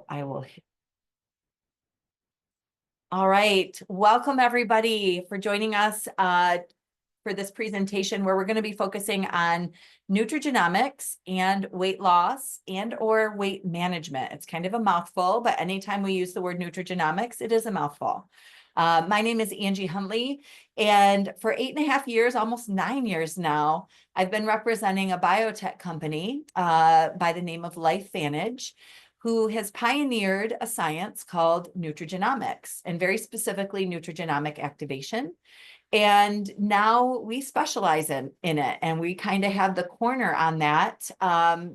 I will. All right. Welcome everybody for joining us for this presentation where we're going to be focusing on nutrigenomics and weight loss and or weight management. It's kind of a mouthful, but anytime we use the word nutrigenomics, it is a mouthful. My name is Angie Huntley, and for 8.5 years, almost 9 years now, I've been representing a biotech company by the name of LifeVantage, who has pioneered a science called nutrigenomics, and very specifically nutrigenomic activation. And now we specialize in it, and we kind of have the corner on that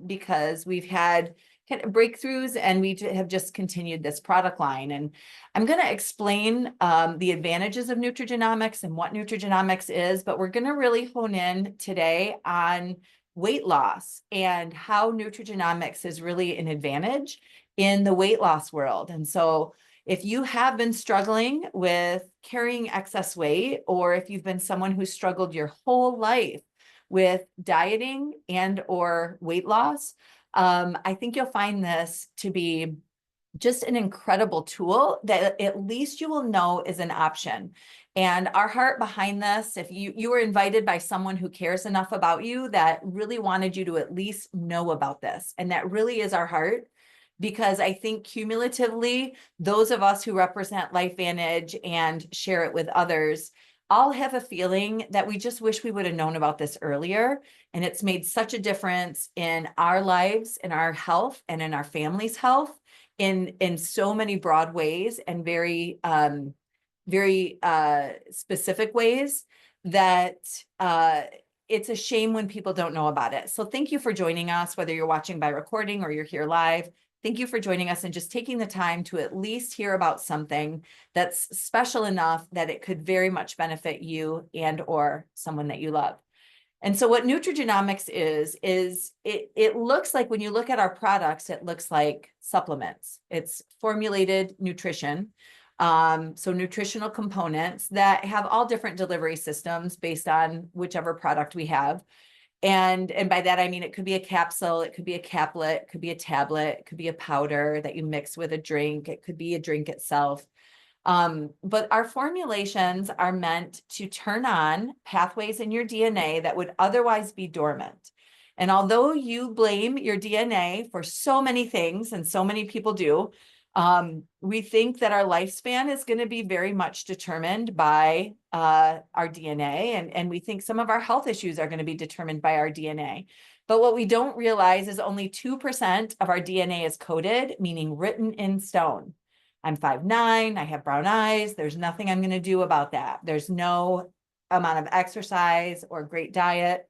because we've had kind of breakthroughs, and we have just continued this product line. And I'm going to explain the advantages of nutrigenomics and what nutrigenomics is, but we're going to really hone in today on weight loss and how nutrigenomics is really an advantage in the weight loss world. And so if you have been struggling with carrying excess weight, or if you've been someone who's struggled your whole life with dieting and or weight loss, I think you'll find this to be just an incredible tool that at least you will know is an option. And our heart behind this, if you were invited by someone who cares enough about you that really wanted you to at least know about this, and that really is our heart. Because I think cumulatively, those of us who represent LifeVantage and share it with others all have a feeling that we just wish we would have known about this earlier. And it's made such a difference in our lives, in our health, and in our family's health in so many broad ways and very specific ways that it's a shame when people don't know about it. So thank you for joining us, whether you're watching by recording or you're here live. Thank you for joining us and just taking the time to at least hear about something that's special enough that it could very much benefit you and or someone that you love. And so what nutrigenomics is it looks like, when you look at our products, it looks like supplements. It's formulated nutrition. So nutritional components that have all different delivery systems based on whichever product we have. And by that, I mean, it could be a capsule, it could be a caplet, it could be a tablet, it could be a powder that you mix with a drink, it could be a drink itself. But our formulations are meant to turn on pathways in your DNA that would otherwise be dormant. And although you blame your DNA for so many things, and so many people do, we think that our lifespan is going to be very much determined by our DNA. And we think some of our health issues are going to be determined by our DNA. But what we don't realize is only 2% of our DNA is coded, meaning written in stone. I'm 5'9", I have brown eyes. There's nothing I'm going to do about that. There's no amount of exercise or great diet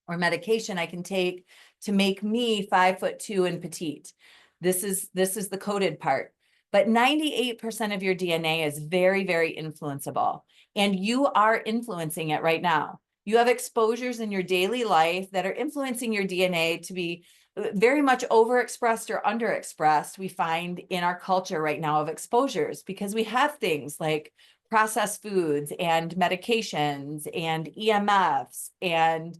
or medication I can take to make me 5'2" and petite. This is the coded part. But 98% of your DNA is very, very influenceable. And you are influencing it right now. You have exposures in your daily life that are influencing your DNA to be very much overexpressed or underexpressed, we find in our culture right now of exposures, because we have things like processed foods and medications and EMFs and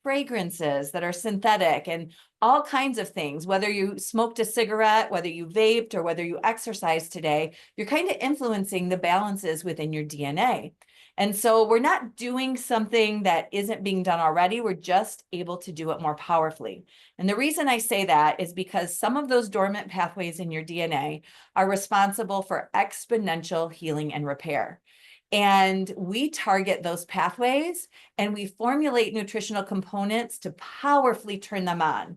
fragrances that are synthetic and all kinds of things. Whether you smoked a cigarette, whether you vaped, or whether you exercise today, you're kind of influencing the balances within your DNA. And so we're not doing something that isn't being done already. We're just able to do it more powerfully. And the reason I say that is because some of those dormant pathways in your DNA are responsible for exponential healing and repair. And we target those pathways, and we formulate nutritional components to powerfully turn them on.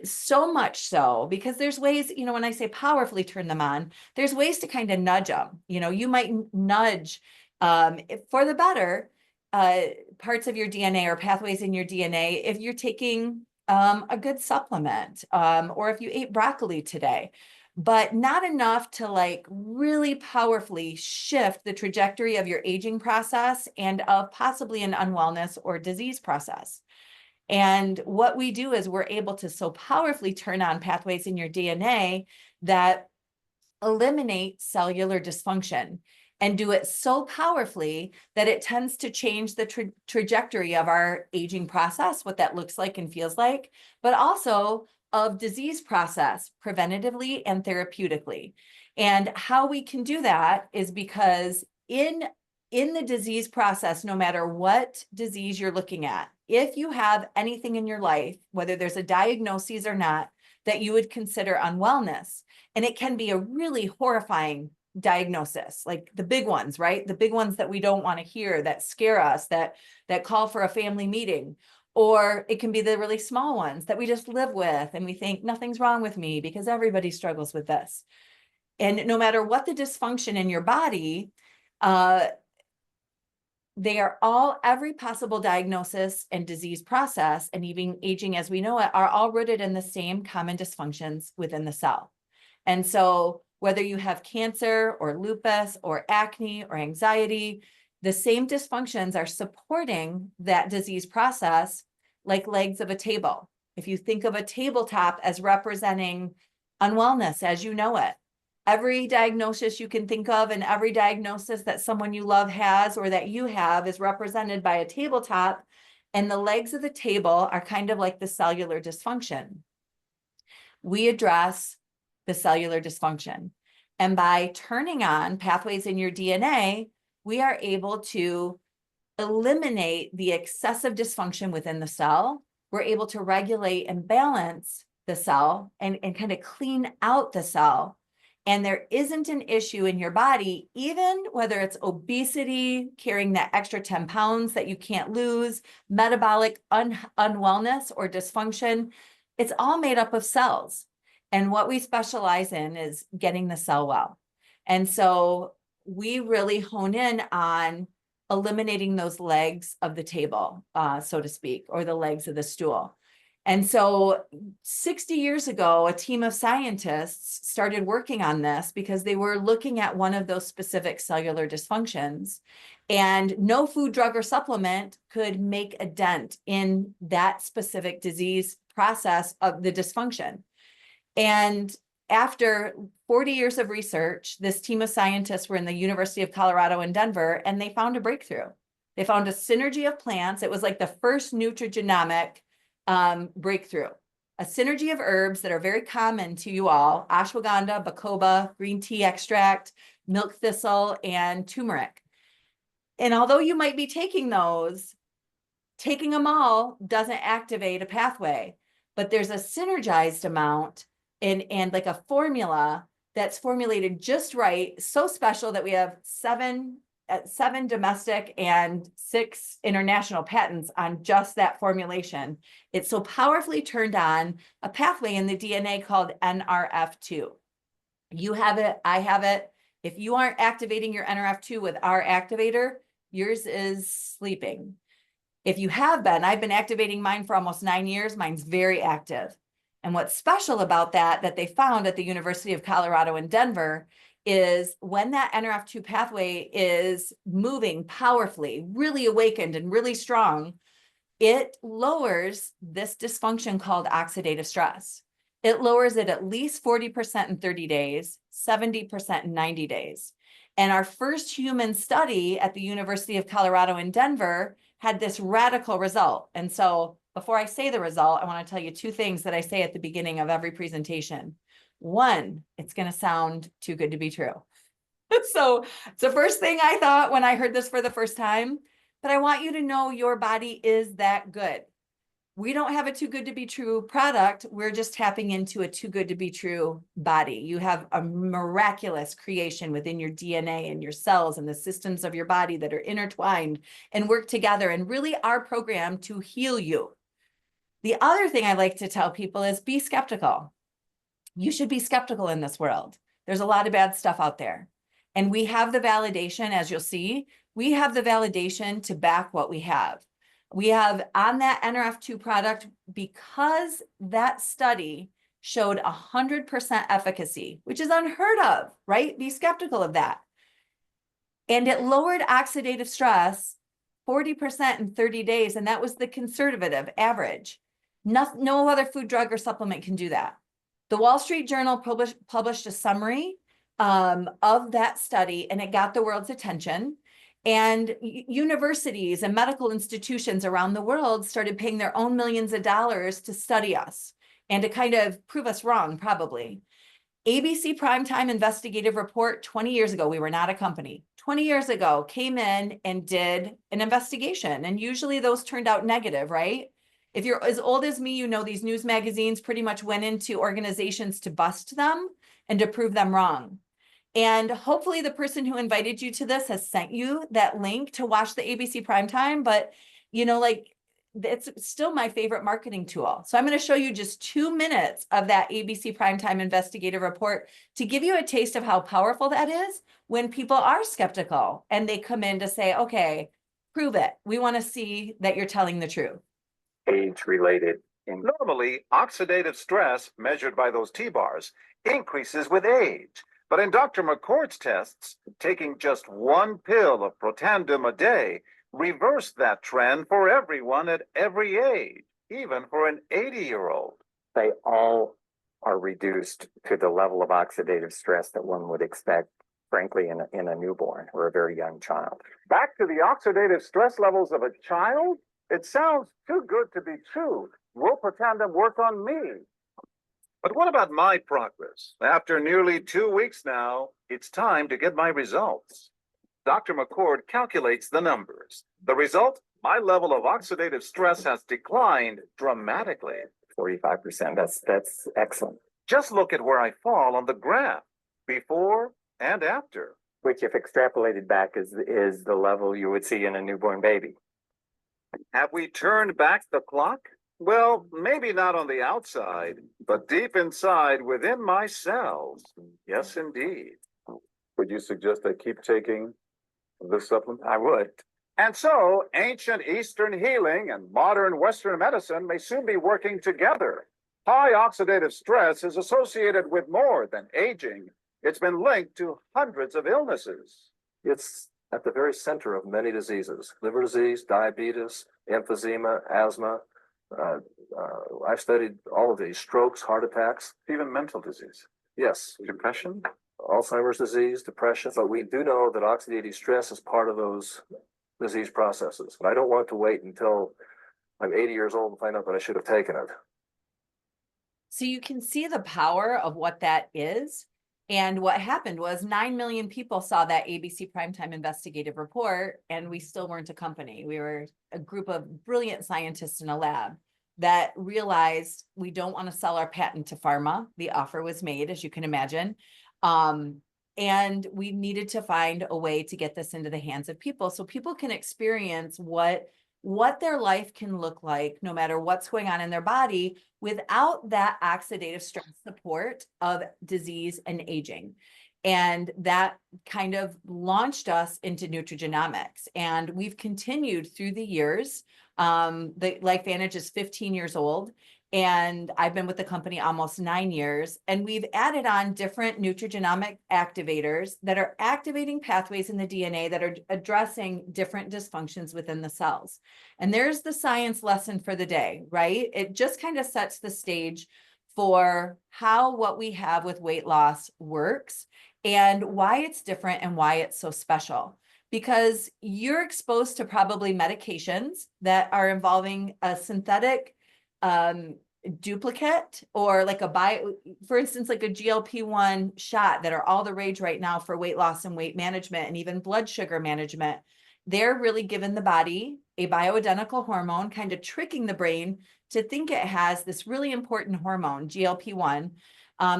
So much so, because there's ways, when I say powerfully turn them on, there's ways to kind of nudge them. You might nudge for the better parts of your DNA or pathways in your DNA if you're taking a good supplement, or if you ate broccoli today, but not enough to really powerfully shift the trajectory of your aging process and of possibly an unwellness or disease process. And what we do is we're able to so powerfully turn on pathways in your DNA that eliminate cellular dysfunction, and do it so powerfully that it tends to change the trajectory of our aging process, what that looks like and feels like, but also of disease process preventatively and therapeutically. And how we can do that is because in the disease process, no matter what disease you're looking at, if you have anything in your life, whether there's a diagnosis or not, that you would consider unwellness, and it can be a really horrifying diagnosis, like the big ones, right? The big ones that we don't want to hear, that scare us, that call for a family meeting. Or it can be the really small ones that we just live with and we think nothing's wrong with me because everybody struggles with this. And no matter what the dysfunction in your body, they are all, every possible diagnosis and disease process, and even aging as we know it, are all rooted in the same common dysfunctions within the cell. And so whether you have cancer or lupus or acne or anxiety, the same dysfunctions are supporting that disease process, like legs of a table. If you think of a tabletop as representing unwellness as you know it, every diagnosis you can think of and every diagnosis that someone you love has or that you have is represented by a tabletop, and the legs of the table are kind of like the cellular dysfunction. We address the cellular dysfunction, and by turning on pathways in your DNA, we are able to eliminate the excessive dysfunction within the cell. We're able to regulate and balance the cell and kind of clean out the cell. And there isn't an issue in your body, even whether it's obesity, carrying that extra 10 pounds that you can't lose, metabolic unwellness or dysfunction. It's all made up of cells. And what we specialize in is getting the cell well. And so we really hone in on eliminating those legs of the table, so to speak, or the legs of the stool. And so 60 years ago, a team of scientists started working on this because they were looking at one of those specific cellular dysfunctions, and no food, drug, or supplement could make a dent in that specific disease process of the dysfunction. And after 40 years of research, this team of scientists were in the University of Colorado in Denver, and they found a breakthrough. They found a synergy of plants. It was like the first nutrigenomic breakthrough, a synergy of herbs that are very common to you all: ashwagandha, bacoba, green tea extract, milk thistle, and turmeric. And although you might be taking those, taking them all doesn't activate a pathway, but there's a synergized amount and like a formula that's formulated just right, so special that we have seven domestic and 6 international patents on just that formulation. It's so powerfully turned on a pathway in the DNA called NRF2. You have it, I have it. If you aren't activating your NRF2 with our activator, yours is sleeping. If you have been, I've been activating mine for almost 9 years. Mine's very active. And what's special about that they found at the University of Colorado in Denver, is when that NRF2 pathway is moving powerfully, really awakened and really strong, it lowers this dysfunction called oxidative stress. It lowers it at least 40% in 30 days, 70% in 90 days. And our first human study at the University of Colorado in Denver had this radical result. And so before I say the result, I want to tell you 2 things that I say at the beginning of every presentation. One, it's going to sound too good to be true. So it's the first thing I thought when I heard this for the first time, but I want you to know your body is that good. We don't have a too good to be true product. We're just tapping into a too good to be true body. You have a miraculous creation within your DNA and your cells and the systems of your body that are intertwined and work together and really are programmed to heal you. The other thing I like to tell people is be skeptical. You should be skeptical in this world. There's a lot of bad stuff out there. And we have the validation, as you'll see, we have the validation to back what we have. We have on that NRF2 product, because that study showed 100% efficacy, which is unheard of, right? Be skeptical of that. And it lowered oxidative stress 40% in 30 days. And that was the conservative average. No other food, drug, or supplement can do that. The Wall Street Journal published a summary of that study, and it got the world's attention. And universities and medical institutions around the world started paying their own millions of dollars to study us. and to kind of prove us wrong, probably. ABC Primetime Investigative Report 20 years ago, we were not a company, 20 years ago, came in and did an investigation. And usually those turned out negative, right? If you're as old as me, you know these news magazines pretty much went into organizations to bust them and to prove them wrong. And hopefully the person who invited you to this has sent you that link to watch the ABC Primetime, but you know, like, it's still my favorite marketing tool. So I'm going to show you just 2 minutes of that ABC Primetime Investigative Report to give you a taste of how powerful that is when people are skeptical and they come in to say, okay, prove it. We want to see that you're telling the truth. Age-related. Normally, oxidative stress measured by those T-bars increases with age. But in Dr. McCord's tests, taking just one pill of Protandim a day reversed that trend for everyone at every age, even for an 80-year-old. They all are reduced to the level of oxidative stress that one would expect, frankly, in a newborn or a very young child. Back to the oxidative stress levels of a child? It sounds too good to be true. Will Protandim work on me? But what about my progress? After nearly 2 weeks now, it's time to get my results. Dr. McCord calculates the numbers. The result, my level of oxidative stress has declined dramatically. 45%, that's excellent. Just look at where I fall on the graph, before and after. Which, if extrapolated back, is the level you would see in a newborn baby. Have we turned back the clock? Well, maybe not on the outside, but deep inside within my cells. Yes, indeed. Would you suggest I keep taking this supplement? I would. And so, ancient Eastern healing and modern Western medicine may soon be working together. High oxidative stress is associated with more than aging. It's been linked to hundreds of illnesses. It's at the very center of many diseases: liver disease, diabetes, emphysema, asthma. I've studied all of these: strokes, heart attacks, Even mental disease. yes, Depression? Alzheimer's disease, depression. But we do know that oxidative stress is part of those disease processes. But I don't want to wait until I'm 80 years old and find out that I should have taken it. So you can see the power of what that is. And what happened was 9 million people saw that ABC Primetime Investigative Report, and we still weren't a company. We were a group of brilliant scientists in a lab that realized we don't want to sell our patent to pharma. The offer was made, as you can imagine. And we needed to find a way to get this into the hands of people so people can experience what their life can look like, no matter what's going on in their body, without that oxidative stress support of disease and aging. And that kind of launched us into Nutrigenomics. And we've continued through the years. The LifeVantage is 15 years old, and I've been with the company almost 9 years. And we've added on different nutrigenomic activators that are activating pathways in the DNA that are addressing different dysfunctions within the cells. And there's the science lesson for the day, right? It just kind of sets the stage for how what we have with weight loss works and why it's different and why it's so special. Because you're exposed to probably medications that are involving a synthetic duplicate, or like for instance, like a GLP-1 shot that are all the rage right now for weight loss and weight management and even blood sugar management. They're really giving the body a bioidentical hormone, kind of tricking the brain to think it has this really important hormone, GLP-1,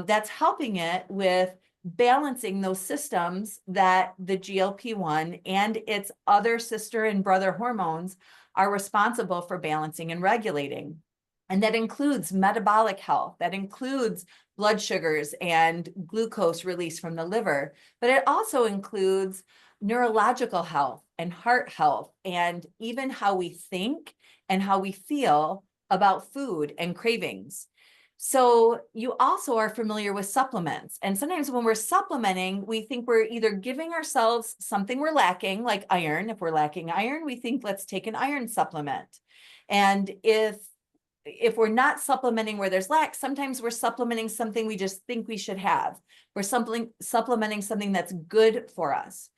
that's helping it with balancing those systems that the GLP-1 and its other sister and brother hormones are responsible for balancing and regulating. And that includes metabolic health, that includes blood sugars and glucose release from the liver, but it also includes neurological health and heart health, and even how we think and how we feel about food and cravings. So you also are familiar with supplements. And sometimes when we're supplementing, we think we're either giving ourselves something we're lacking, like iron. If we're lacking iron, we think let's take an iron supplement. And if we're not supplementing where there's lack, sometimes we're supplementing something we just think we should have. We're supplementing something that's good for us.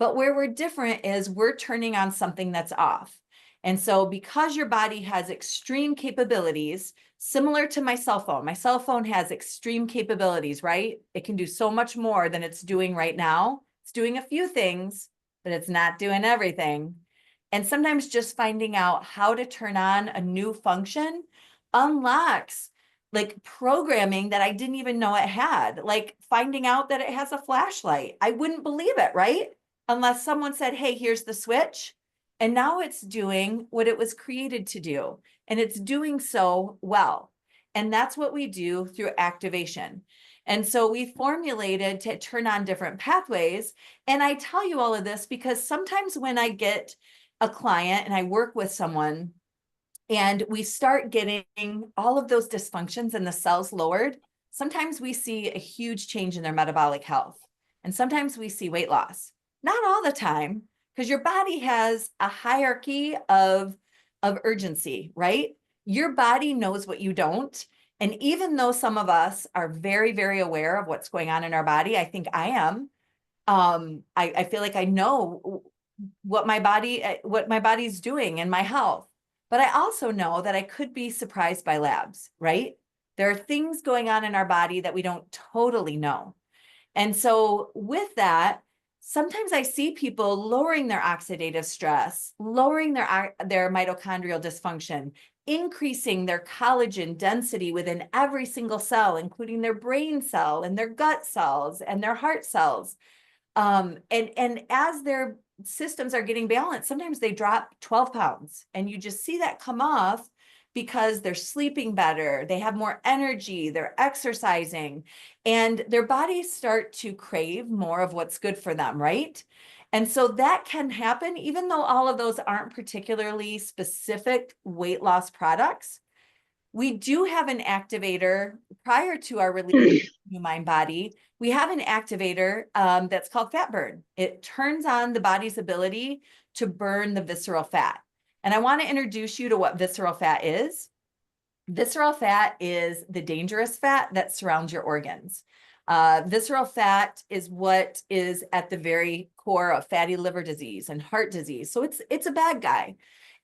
But where we're different is we're turning on something that's off. And so because your body has extreme capabilities, similar to my cell phone has extreme capabilities, right? It can do so much more than it's doing right now. It's doing a few things, but it's not doing everything. And sometimes just finding out how to turn on a new function unlocks like programming that I didn't even know it had, like finding out that it has a flashlight. I wouldn't believe it, right? Unless someone said, hey, here's the switch. And now it's doing what it was created to do. And it's doing so well. And that's what we do through activation. And so we formulated to turn on different pathways. And I tell you all of this because sometimes when I get a client and I work with someone and we start getting all of those dysfunctions and the cells lowered, sometimes we see a huge change in their metabolic health. And sometimes we see weight loss. Not all the time, because your body has a hierarchy of urgency, right? Your body knows what you don't. And even though some of us are very, very aware of what's going on in our body, I think I am. I feel like I know what my body's doing in my health. But I also know that I could be surprised by labs, right? There are things going on in our body that we don't totally know. And so with that, sometimes I see people lowering their oxidative stress, lowering their mitochondrial dysfunction, increasing their collagen density within every single cell, including their brain cell and their gut cells and their heart cells. And as their systems are getting balanced, sometimes they drop 12 pounds and you just see that come off because they're sleeping better, they have more energy, they're exercising, and their bodies start to crave more of what's good for them, right? And so that can happen, even though all of those aren't particularly specific weight loss products. We do have an activator prior to our release of New Mind Body. We have an activator that's called fat burn. It turns on the body's ability to burn the visceral fat. And I want to introduce you to what visceral fat is. Visceral fat is the dangerous fat that surrounds your organs. Visceral fat is what is at the very core of fatty liver disease and heart disease. So it's a bad guy.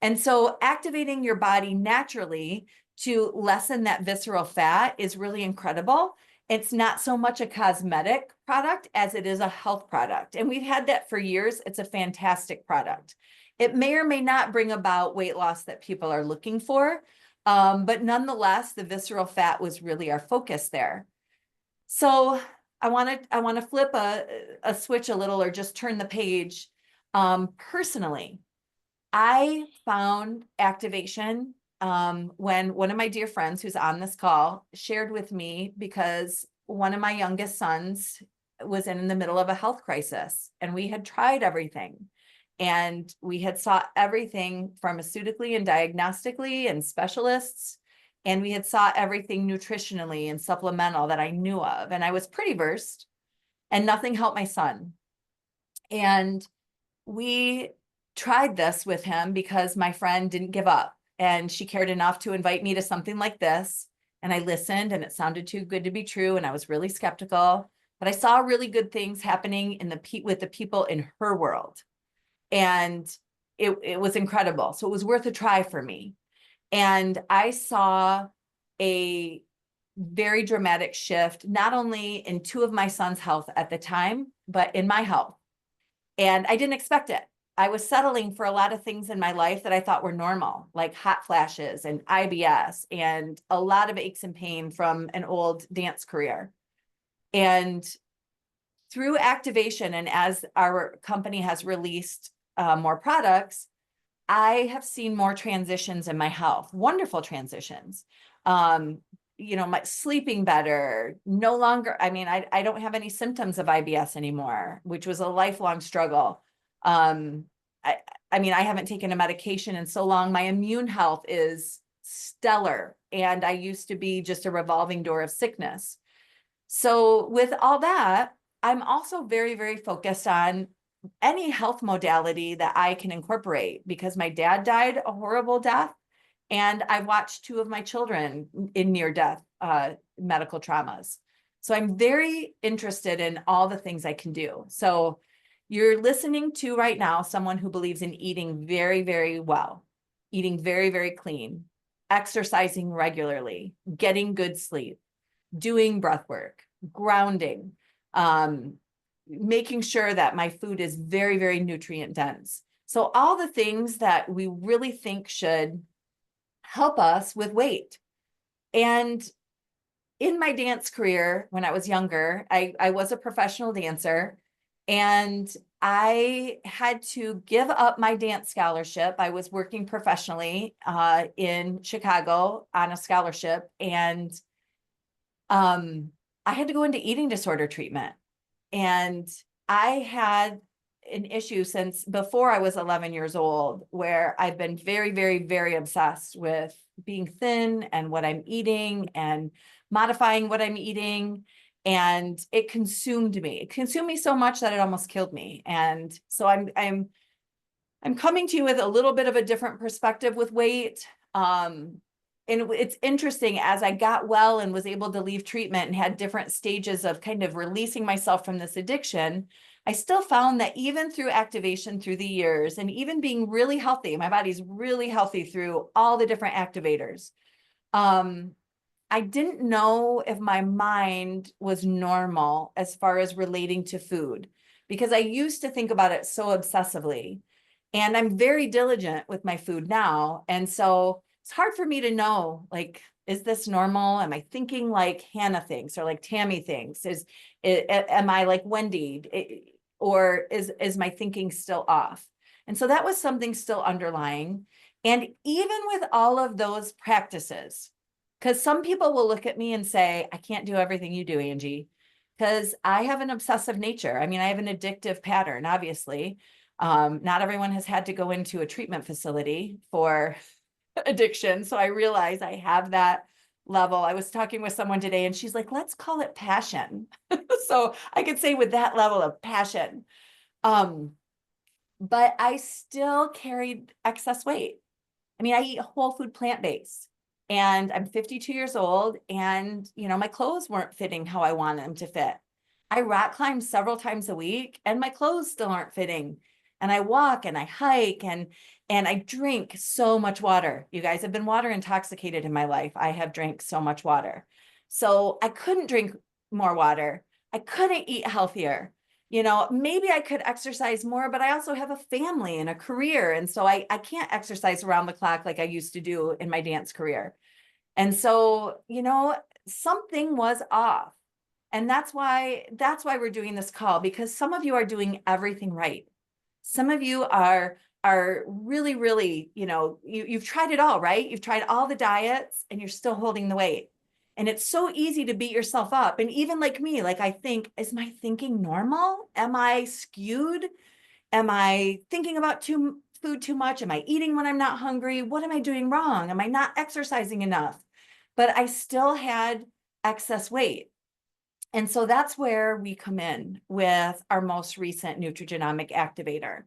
And so activating your body naturally to lessen that visceral fat is really incredible. It's not so much a cosmetic product as it is a health product. And we've had that for years. It's a fantastic product. It may or may not bring about weight loss that people are looking for. But nonetheless, the visceral fat was really our focus there. So I want to flip a switch a little or just turn the page. Personally, I found activation when one of my dear friends who's on this call shared with me because one of my youngest sons was in the middle of a health crisis and we had tried everything. And we had sought everything pharmaceutically and diagnostically and specialists. And we had sought everything nutritionally and supplemental that I knew of. And I was pretty versed and nothing helped my son. And we tried this with him because my friend didn't give up and she cared enough to invite me to something like this. And I listened and it sounded too good to be true. And I was really skeptical, but I saw really good things happening with the people in her world. And it was incredible. So it was worth a try for me. And I saw a very dramatic shift, not only in two of my sons' health at the time, but in my health. And I didn't expect it. I was settling for a lot of things in my life that I thought were normal, like hot flashes and IBS and a lot of aches and pain from an old dance career. And through activation, and as our company has released more products, I have seen more transitions in my health, wonderful transitions. My sleeping better, no longer, I don't have any symptoms of IBS anymore, which was a lifelong struggle. I haven't taken a medication in so long. My immune health is stellar. And I used to be just a revolving door of sickness. So with all that, I'm also very, very focused on any health modality that I can incorporate because my dad died a horrible death and I watched two of my children in near-death medical traumas. So I'm very interested in all the things I can do. So you're listening to right now someone who believes in eating very, very well. eating very, very clean, exercising regularly, getting good sleep, doing breath work, grounding, making sure that my food is very, very nutrient dense. So all the things that we really think should help us with weight. And in my dance career, when I was younger, I was a professional dancer, and I had to give up my dance scholarship. I was working professionally in Chicago on a scholarship, and I had to go into eating disorder treatment. And I had an issue since before I was 11 years old, where I've been very, very, very obsessed with being thin and what I'm eating and modifying what I'm eating. And it consumed me. It consumed me so much that it almost killed me. And so I'm coming to you with a little bit of a different perspective with weight. And it's interesting, as I got well and was able to leave treatment and had different stages of kind of releasing myself from this addiction, I still found that even through activation through the years, and even being really healthy, my body's really healthy through all the different activators. I didn't know if my mind was normal as far as relating to food, because I used to think about it so obsessively. And I'm very diligent with my food now. And so it's hard for me to know, like, is this normal? Am I thinking like Hannah thinks, or like Tammy thinks? Am I like Wendy? Or is my thinking still off? And so that was something still underlying. And even with all of those practices, because some people will look at me and say, I can't do everything you do, Angie, because I have an obsessive nature. I mean, I have an addictive pattern, obviously. Not everyone has had to go into a treatment facility for addiction. So I realize I have that level. I was talking with someone today, and she's like, let's call it passion. So I could say with that level of passion. But I still carried excess weight. I mean, I eat whole food, plant-based, and I'm 52 years old, and my clothes weren't fitting how I wanted them to fit. I rock climb several times a week, and my clothes still aren't fitting. And I walk and I hike and I drink so much water. You guys, have been water intoxicated in my life. I have drank so much water. So I couldn't drink more water. I couldn't eat healthier. Maybe I could exercise more, but I also have a family and a career. And so I can't exercise around the clock like I used to do in my dance career. And so, something was off. And that's why we're doing this call, because some of you are doing everything right. Some of you are really, really, you've tried it all, right? You've tried all the diets and you're still holding the weight. And it's so easy to beat yourself up. And even like me, like I think, is my thinking normal? Am I skewed? Am I thinking about food too much? Am I eating when I'm not hungry? What am I doing wrong? Am I not exercising enough? But I still had excess weight. And so that's where we come in with our most recent Nutrigenomic activator.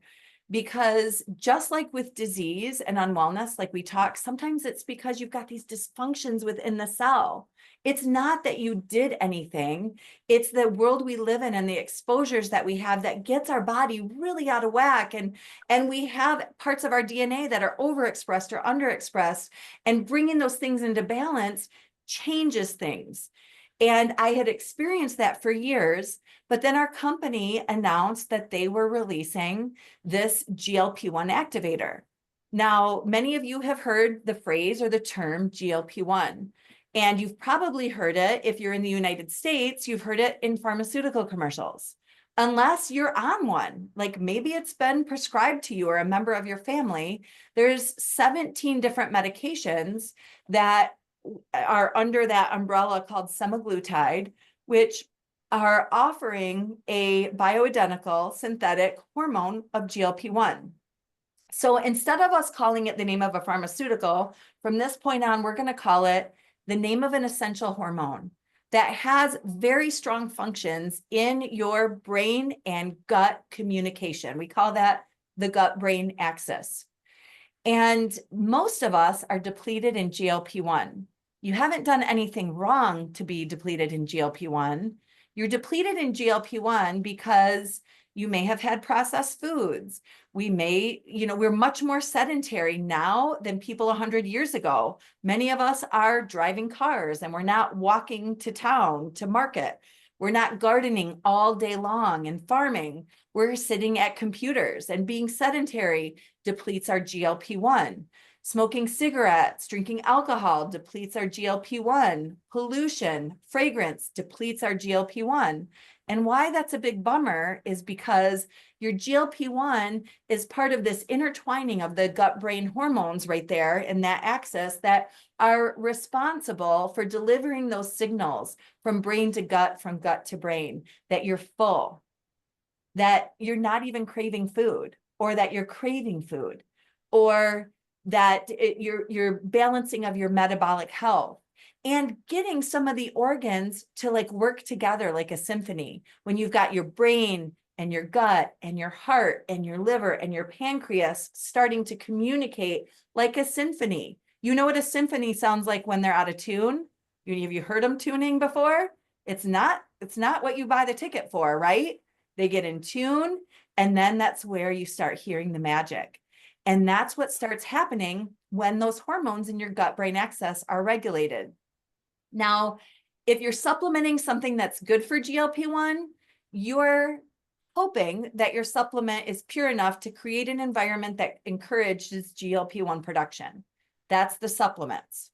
Because just like with disease and unwellness, like we talk, sometimes it's because you've got these dysfunctions within the cell. It's not that you did anything. It's the world we live in and the exposures that we have that gets our body really out of whack. And we have parts of our DNA that are overexpressed or underexpressed, and bringing those things into balance changes things. And I had experienced that for years, but then our company announced that they were releasing this GLP-1 activator. Now, many of you have heard the phrase or the term GLP-1, and you've probably heard it, if you're in the United States, you've heard it in pharmaceutical commercials, unless you're on one, like maybe it's been prescribed to you or a member of your family. There's 17 different medications that are under that umbrella called semaglutide, which are offering a bioidentical synthetic hormone of GLP-1. So instead of us calling it the name of a pharmaceutical, from this point on, we're going to call it the name of an essential hormone that has very strong functions in your brain and gut communication. We call that the gut-brain axis. And most of us are depleted in GLP-1. You haven't done anything wrong to be depleted in GLP-1. You're depleted in GLP-1 because You may have had processed foods. We may, we're much more sedentary now than people 100 years ago. Many of us are driving cars and we're not walking to town to market. We're not gardening all day long and farming. We're sitting at computers, and being sedentary depletes our GLP-1. Smoking cigarettes, drinking alcohol depletes our GLP-1. Pollution, fragrance depletes our GLP-1. And why that's a big bummer is because your GLP-1 is part of this intertwining of the gut-brain hormones right there in that axis that are responsible for delivering those signals from brain to gut, from gut to brain, that you're full, that you're not even craving food, or that you're craving food, or that you're balancing of your metabolic health, and getting some of the organs to like work together like a symphony. When you've got your brain and your gut and your heart and your liver and your pancreas starting to communicate like a symphony. You know what a symphony sounds like when they're out of tune? Have you heard them tuning before? It's not what you buy the ticket for, right? They get in tune, and then that's where you start hearing the magic. And that's what starts happening when those hormones in your gut-brain axis are regulated. Now, if you're supplementing something that's good for GLP-1, you're hoping that your supplement is pure enough to create an environment that encourages GLP-1 production. That's the supplements.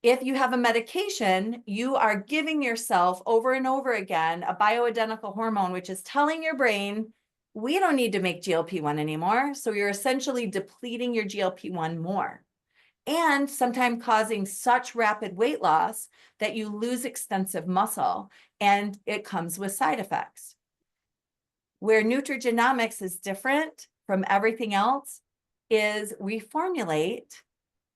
If you have a medication, you are giving yourself over and over again a bioidentical hormone, which is telling your brain, we don't need to make GLP-1 anymore. So you're essentially depleting your GLP-1 more, and sometimes causing such rapid weight loss that you lose extensive muscle, and it comes with side effects. Where Nutrigenomics is different from everything else is we formulate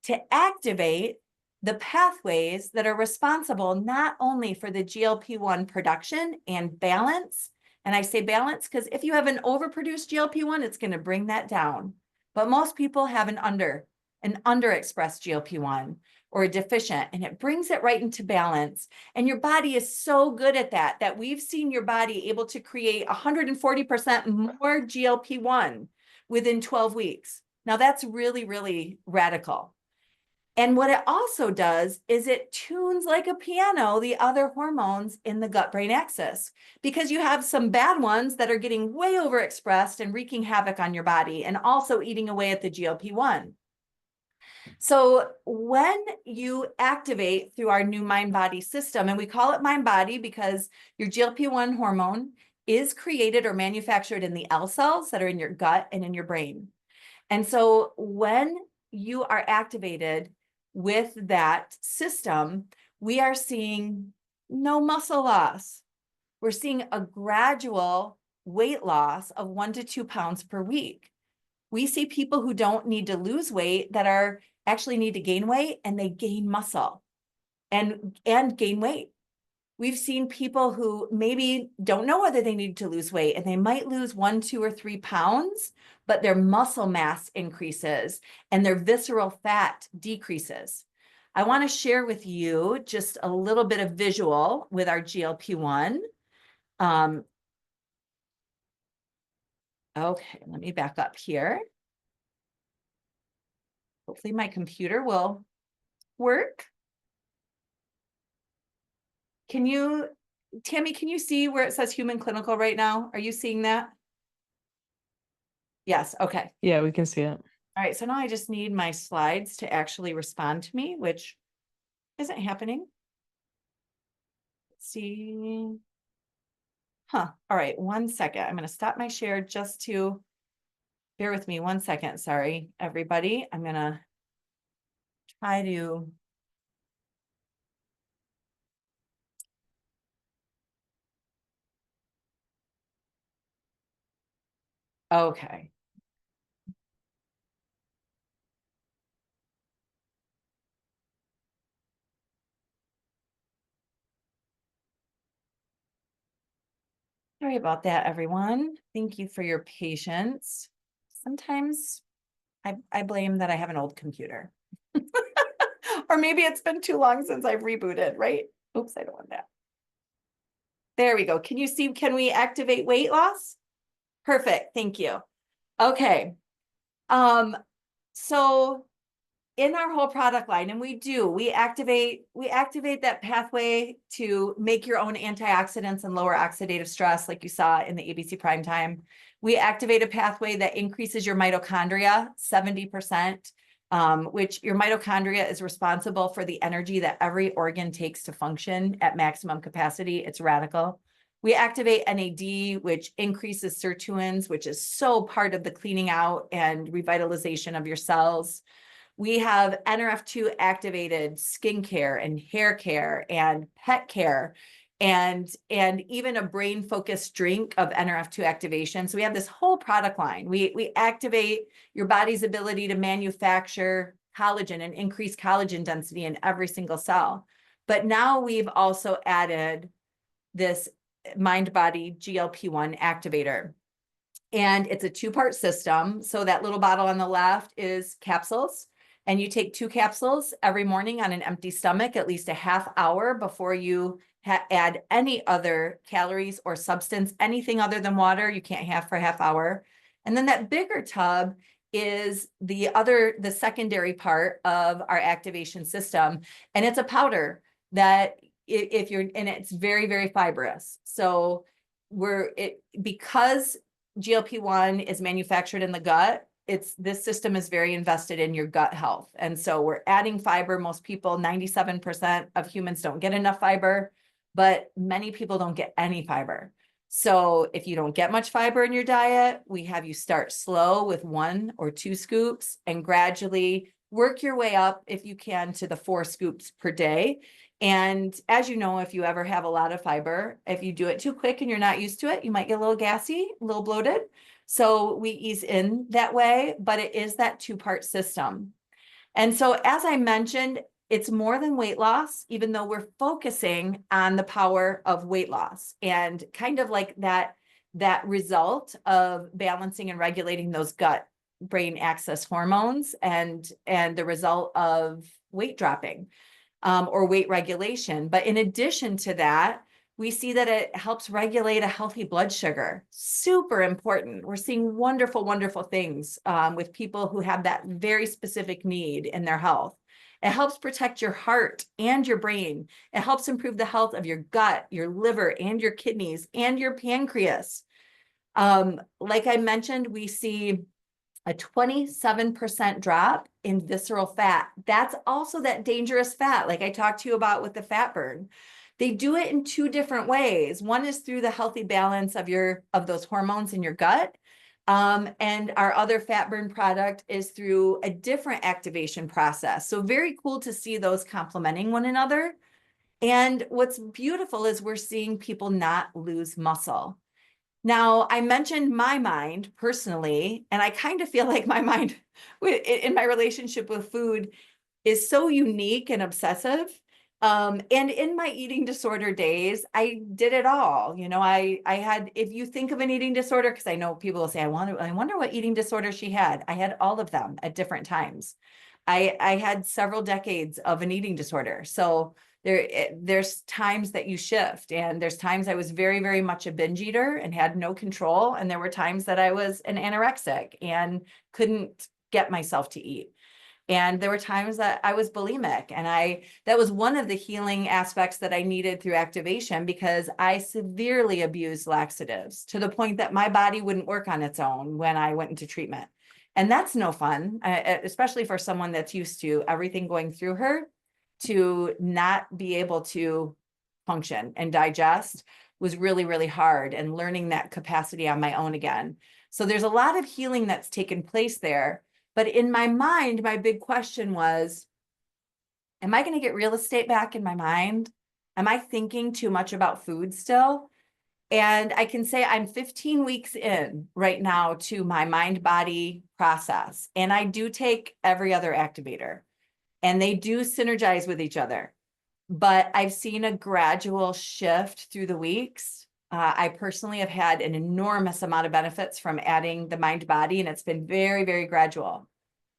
to activate the pathways that are responsible not only for the GLP-1 production and balance. And I say balance because if you have an overproduced GLP-1, it's going to bring that down. But most people have an underexpressed GLP-1 or a deficient, and it brings it right into balance. And your body is so good at that we've seen your body able to create 140% more GLP-1 within 12 weeks. Now that's really, really radical. And what it also does is it tunes like a piano the other hormones in the gut-brain axis, because you have some bad ones that are getting way overexpressed and wreaking havoc on your body and also eating away at the GLP-1. So when you activate through our new mind-body system, and we call it mind-body because your GLP-1 hormone is created or manufactured in the L cells that are in your gut and in your brain. And so when you are activated with that system, we are seeing no muscle loss. We're seeing a gradual weight loss of 1 to 2 pounds per week. We see people who don't need to lose weight that are actually need to gain weight, and they gain muscle and gain weight. We've seen people who maybe don't know whether they need to lose weight, and they might lose 1, 2, or 3 pounds, but their muscle mass increases and their visceral fat decreases. I want to share with you just a little bit of visual with our GLP-1. Okay, let me back up here. Hopefully my computer will work. Tammy, can you see where it says human clinical right now? Are you seeing that? Yes, okay. Yeah, we can see it. All right, so now I just need my slides to actually respond to me, which isn't happening. Let's see. All right, 1 second. I'm going to stop my share just to bear with me 1 second. Sorry, everybody. I'm going to try to. Okay. Sorry about that, everyone. Thank you for your patience. Sometimes I blame that I have an old computer. Or maybe it's been too long since I've rebooted, right? Oops, I don't want that. There we go. Can you see, can we activate weight loss? Perfect. Thank you. Okay. So in our whole product line, and we activate that pathway to make your own antioxidants and lower oxidative stress, like you saw in the ABC Prime Time. We activate a pathway that increases your mitochondria 70%, which your mitochondria is responsible for the energy that every organ takes to function at maximum capacity. It's radical. We activate NAD, which increases sirtuins, which is so part of the cleaning out and revitalization of your cells. We have NRF2 activated skincare and hair care and pet care and even a brain focused drink of NRF2 activation. So we have this whole product line. We activate your body's ability to manufacture collagen and increase collagen density in every single cell. But now we've also added this mind body GLP-1 activator. And it's a 2-part system. So that little bottle on the left is capsules. And you take 2 capsules every morning on an empty stomach, at least a half hour before you add any other calories or substance, anything other than water, you can't have for a half hour. And then that bigger tub is the secondary part of our activation system. And it's a powder that and it's very, very fibrous. So because GLP-1 is manufactured in the gut, this system is very invested in your gut health. And so we're adding fiber. Most people, 97% of humans don't get enough fiber, but many people don't get any fiber. So if you don't get much fiber in your diet, we have you start slow with 1 or 2 scoops and gradually work your way up, if you can, to the 4 scoops per day. And as you know, if you ever have a lot of fiber, if you do it too quick and you're not used to it, you might get a little gassy, a little bloated. So we ease in that way, but it is that 2-part system. And so, as I mentioned, it's more than weight loss, even though we're focusing on the power of weight loss and kind of like that result of balancing and regulating those gut brain axis hormones and the result of weight dropping or weight regulation. But in addition to that, we see that it helps regulate a healthy blood sugar. Super important. We're seeing wonderful, wonderful things with people who have that very specific need in their health. It helps protect your heart and your brain. It helps improve the health of your gut, your liver, and your kidneys, and your pancreas. Like I mentioned, we see a 27% drop in visceral fat. That's also that dangerous fat, like I talked to you about with the fat burn. They do it in 2 different ways. One is through the healthy balance of those hormones in your gut. And our other fat burn product is through a different activation process. So very cool to see those complementing one another. And what's beautiful is we're seeing people not lose muscle. Now, I mentioned my mind personally, and I kind of feel like my mind in my relationship with food is so unique and obsessive. And in my eating disorder days, I did it all. I had, if you think of an eating disorder, because I know people will say, I wonder what eating disorder she had. I had all of them at different times. I had several decades of an eating disorder. So there's times that you shift, and there's times I was very, very much a binge eater and had no control. And there were times that I was an anorexic and couldn't get myself to eat. And there were times that I was bulimic, and that was one of the healing aspects that I needed through activation, because I severely abused laxatives to the point that my body wouldn't work on its own when I went into treatment. And that's no fun, especially for someone that's used to everything going through her. To not be able to function and digest was really, really hard, and learning that capacity on my own again. So there's a lot of healing that's taken place there. But in my mind, my big question was, am I going to get real estate back in my mind? Am I thinking too much about food still? And I can say I'm 15 weeks in right now to my mind-body process. And I do take every other activator, and they do synergize with each other. But I've seen a gradual shift through the weeks. I personally have had an enormous amount of benefits from adding the mind body, and it's been very, very gradual.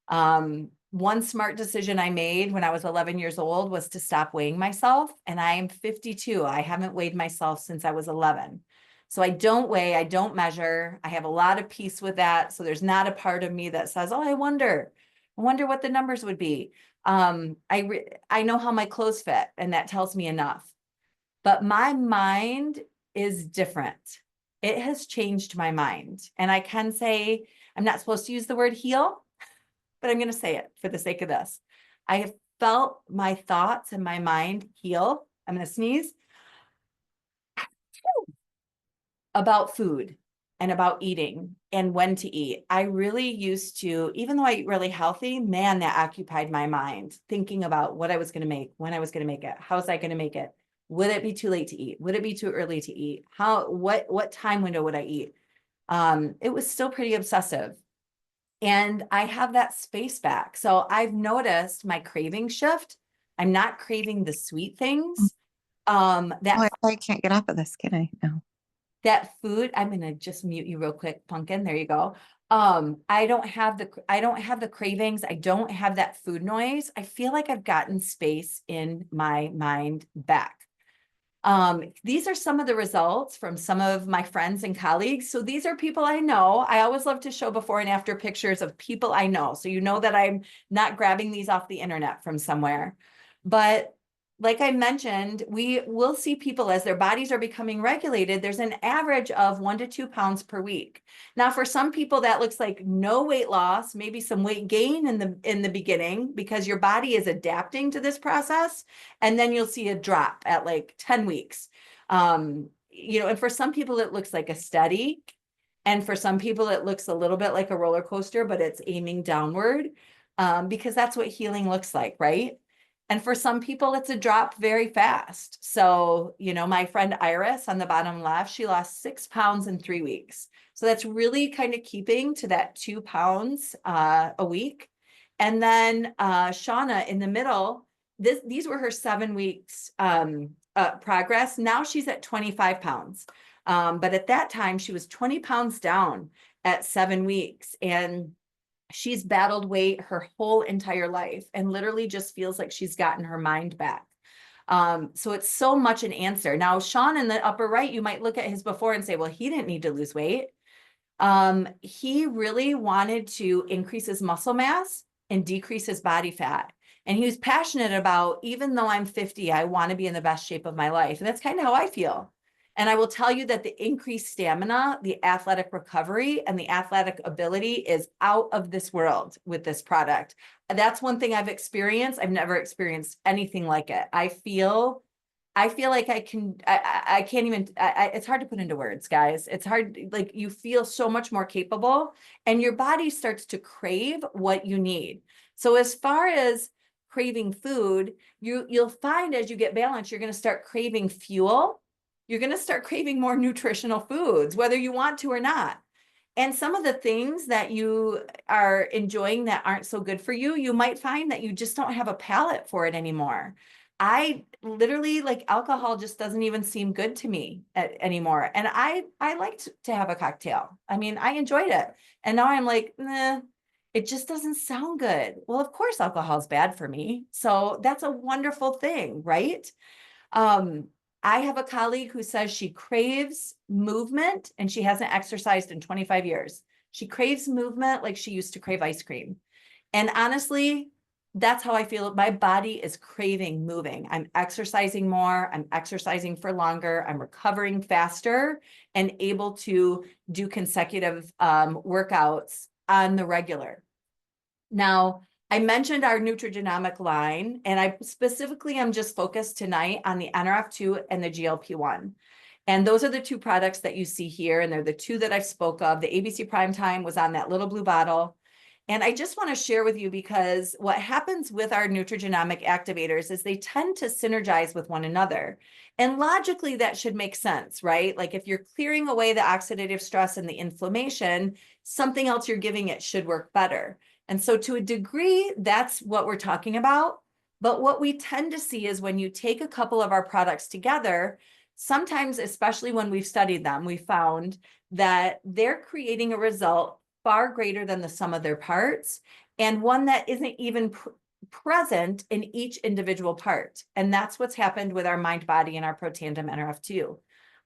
One smart decision I made when I was 11 years old was to stop weighing myself, and I am 52. I haven't weighed myself since I was 11. So I don't weigh, I don't measure. I have a lot of peace with that. So there's not a part of me that says, oh, I wonder what the numbers would be. I know how my clothes fit, and that tells me enough. But my mind is different. It has changed my mind. And I can say, I'm not supposed to use the word heal, but I'm going to say it for the sake of this. I have felt my thoughts and my mind heal. I'm going to sneeze about food and about eating and when to eat. I really used to, even though I eat really healthy, man, that occupied my mind, thinking about what I was going to make, when I was going to make it, how was I going to make it? Would it be too late to eat? Would it be too early to eat? What time window would I eat? It was still pretty obsessive. And I have that space back. So I've noticed my craving shift. I'm not craving the sweet things. I can't get off of this, can I? No. That food, I'm gonna just mute you real quick, Pumpkin. There you go. I don't have the cravings. I don't have that food noise. I feel like I've gotten space in my mind back. These are some of the results from some of my friends and colleagues. So these are people I know. I always love to show before and after pictures of people I know. So you know that I'm not grabbing these off the internet from somewhere. But like I mentioned, we will see people as their bodies are becoming regulated. There's an average of 1 to 2 pounds per week. Now, for some people, that looks like no weight loss, maybe some weight gain in the beginning because your body is adapting to this process. And then you'll see a drop at like 10 weeks. And for some people, it looks like a steady. And for some people, it looks a little bit like a roller coaster, but it's aiming downward because that's what healing looks like, right? And for some people, it's a drop very fast. So, my friend Iris on the bottom left, she lost 6 pounds in 3 weeks. So that's really kind of keeping to that 2 pounds a week. And then Shauna in the middle, these were her 7 weeks progress. Now she's at 25 pounds. But at that time, she was 20 pounds down at 7 weeks. And she's battled weight her whole entire life and literally just feels like she's gotten her mind back. So it's so much an answer. Now, Sean in the upper right, you might look at his before and say, well, he didn't need to lose weight. He really wanted to increase his muscle mass and decrease his body fat. And he was passionate about, even though I'm 50, I want to be in the best shape of my life. And that's kind of how I feel. And I will tell you that the increased stamina, the athletic recovery, and the athletic ability is out of this world with this product. That's one thing I've experienced. I've never experienced anything like it. I feel like I can't even, it's hard to put into words, guys. It's hard, like you feel so much more capable and your body starts to crave what you need. So as far as craving food, you'll find as you get balanced, you're going to start craving fuel. You're going to start craving more nutritional foods, whether you want to or not. And some of the things that you are enjoying that aren't so good for you, you might find that you just don't have a palate for it anymore. I literally, like, alcohol just doesn't even seem good to me anymore. And I liked to have a cocktail. I mean, I enjoyed it. And now I'm like, nah, it just doesn't sound good. Well, of course, alcohol is bad for me. So that's a wonderful thing, right? I have a colleague who says she craves movement and she hasn't exercised in 25 years. She craves movement like she used to crave ice cream. And honestly, that's how I feel. My body is craving moving. I'm exercising more. I'm exercising for longer. I'm recovering faster and able to do consecutive workouts on the regular. Now, I mentioned our Nutrigenomic line, and I specifically am just focused tonight on the NRF2 and the GLP-1. And those are the 2 products that you see here, and they're the 2 that I spoke of. The ABC Primetime was on that little blue bottle. And I just want to share with you because what happens with our nutrigenomic activators is they tend to synergize with one another. And logically, that should make sense, right? Like if you're clearing away the oxidative stress and the inflammation, something else you're giving it should work better. And so to a degree, that's what we're talking about. But what we tend to see is when you take a couple of our products together, sometimes, especially when we've studied them, we found that they're creating a result far greater than the sum of their parts, and one that isn't even present in each individual part. And that's what's happened with our mind, body, and our Protandim NRF2.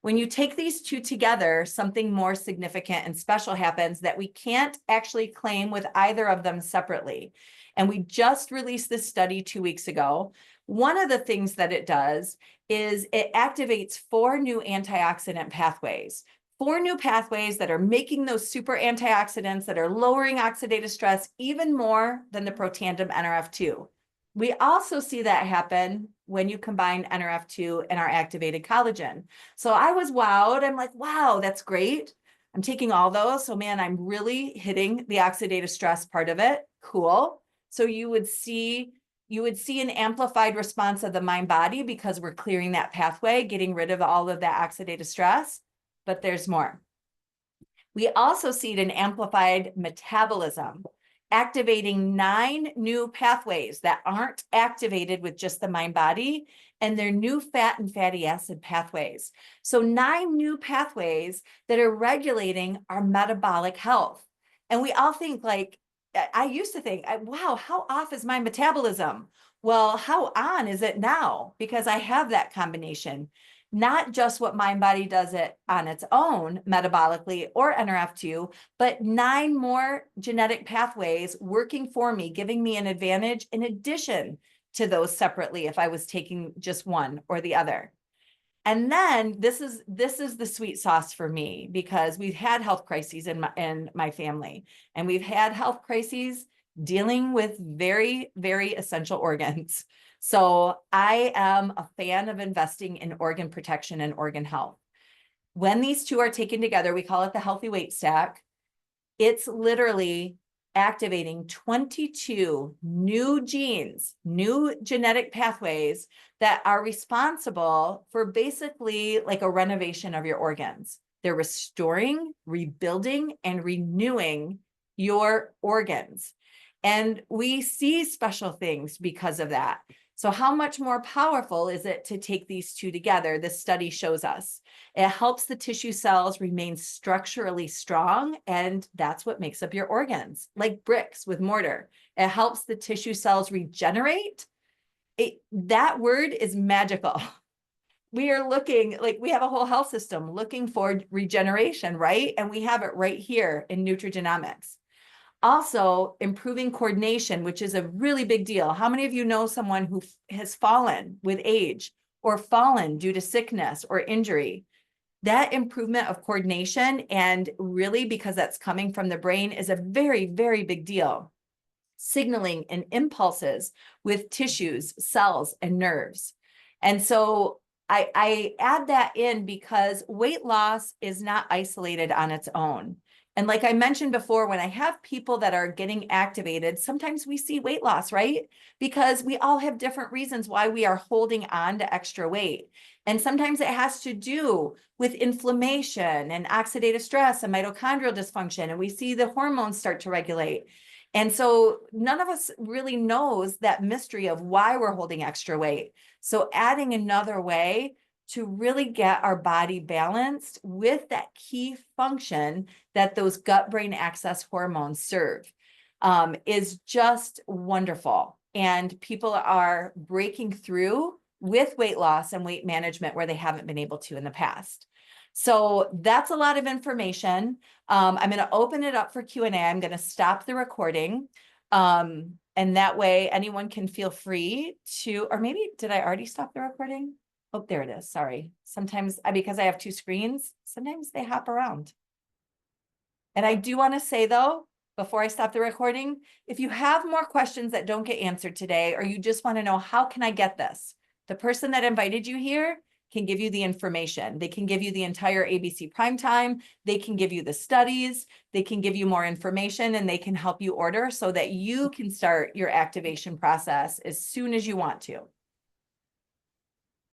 When you take these two together, something more significant and special happens that we can't actually claim with either of them separately. And we just released this study 2 weeks ago. One of the things that it does is it activates 4 new antioxidant pathways. 4 new pathways that are making those super antioxidants that are lowering oxidative stress even more than the protandem NRF2. We also see that happen when you combine NRF2 and our activated collagen. So I was wowed. I'm like, wow, that's great. I'm taking all those. So man, I'm really hitting the oxidative stress part of it. Cool. So you would see an amplified response of the mind body because we're clearing that pathway, getting rid of all of that oxidative stress. But there's more. We also see an amplified metabolism, activating 9 new pathways that aren't activated with just the mind body, and they're new fat and fatty acid pathways. So 9 new pathways that are regulating our metabolic health. And we all think like, I used to think, wow, how off is my metabolism? Well, how on is it now? Because I have that combination. Not just what mind body does it on its own metabolically or NRF2, but 9 more genetic pathways working for me, giving me an advantage in addition to those separately if I was taking just one or the other. And then this is the sweet sauce for me, because we've had health crises in my family, and we've had health crises dealing with very, very essential organs. So I am a fan of investing in organ protection and organ health. When these two are taken together, we call it the healthy weight stack. It's literally activating 22 new genes, new genetic pathways that are responsible for basically like a renovation of your organs. They're restoring, rebuilding, and renewing your organs. And we see special things because of that. So how much more powerful is it to take these two together? This study shows us. It helps the tissue cells remain structurally strong, and that's what makes up your organs, like bricks with mortar. It helps the tissue cells regenerate. That word is magical. We are looking, like we have a whole health system looking for regeneration, right? And we have it right here in Nutrigenomics. Also, improving coordination, which is a really big deal. How many of you know someone who has fallen with age or fallen due to sickness or injury? That improvement of coordination, and really because that's coming from the brain, is a very, very big deal. Signaling and impulses with tissues, cells, and nerves. And so I add that in because weight loss is not isolated on its own. And like I mentioned before, when I have people that are getting activated, sometimes we see weight loss, right? Because we all have different reasons why we are holding on to extra weight. And sometimes it has to do with inflammation and oxidative stress and mitochondrial dysfunction. And we see the hormones start to regulate. And so none of us really knows that mystery of why we're holding extra weight. So adding another way to really get our body balanced with that key function that those gut-brain axis hormones serve is just wonderful. And people are breaking through with weight loss and weight management where they haven't been able to in the past. So that's a lot of information. I'm going to open it up for Q&A. I'm going to stop the recording. And that way anyone can feel free to, or maybe, did I already stop the recording? Oh, there it is. Sorry. Sometimes because I have 2 screens, sometimes they hop around. And I do want to say though, before I stop the recording, if you have more questions that don't get answered today, or you just want to know, how can I get this? The person that invited you here can give you the information. They can give you the entire ABC Primetime. They can give you the studies. They can give you more information, and they can help you order so that you can start your activation process as soon as you want to.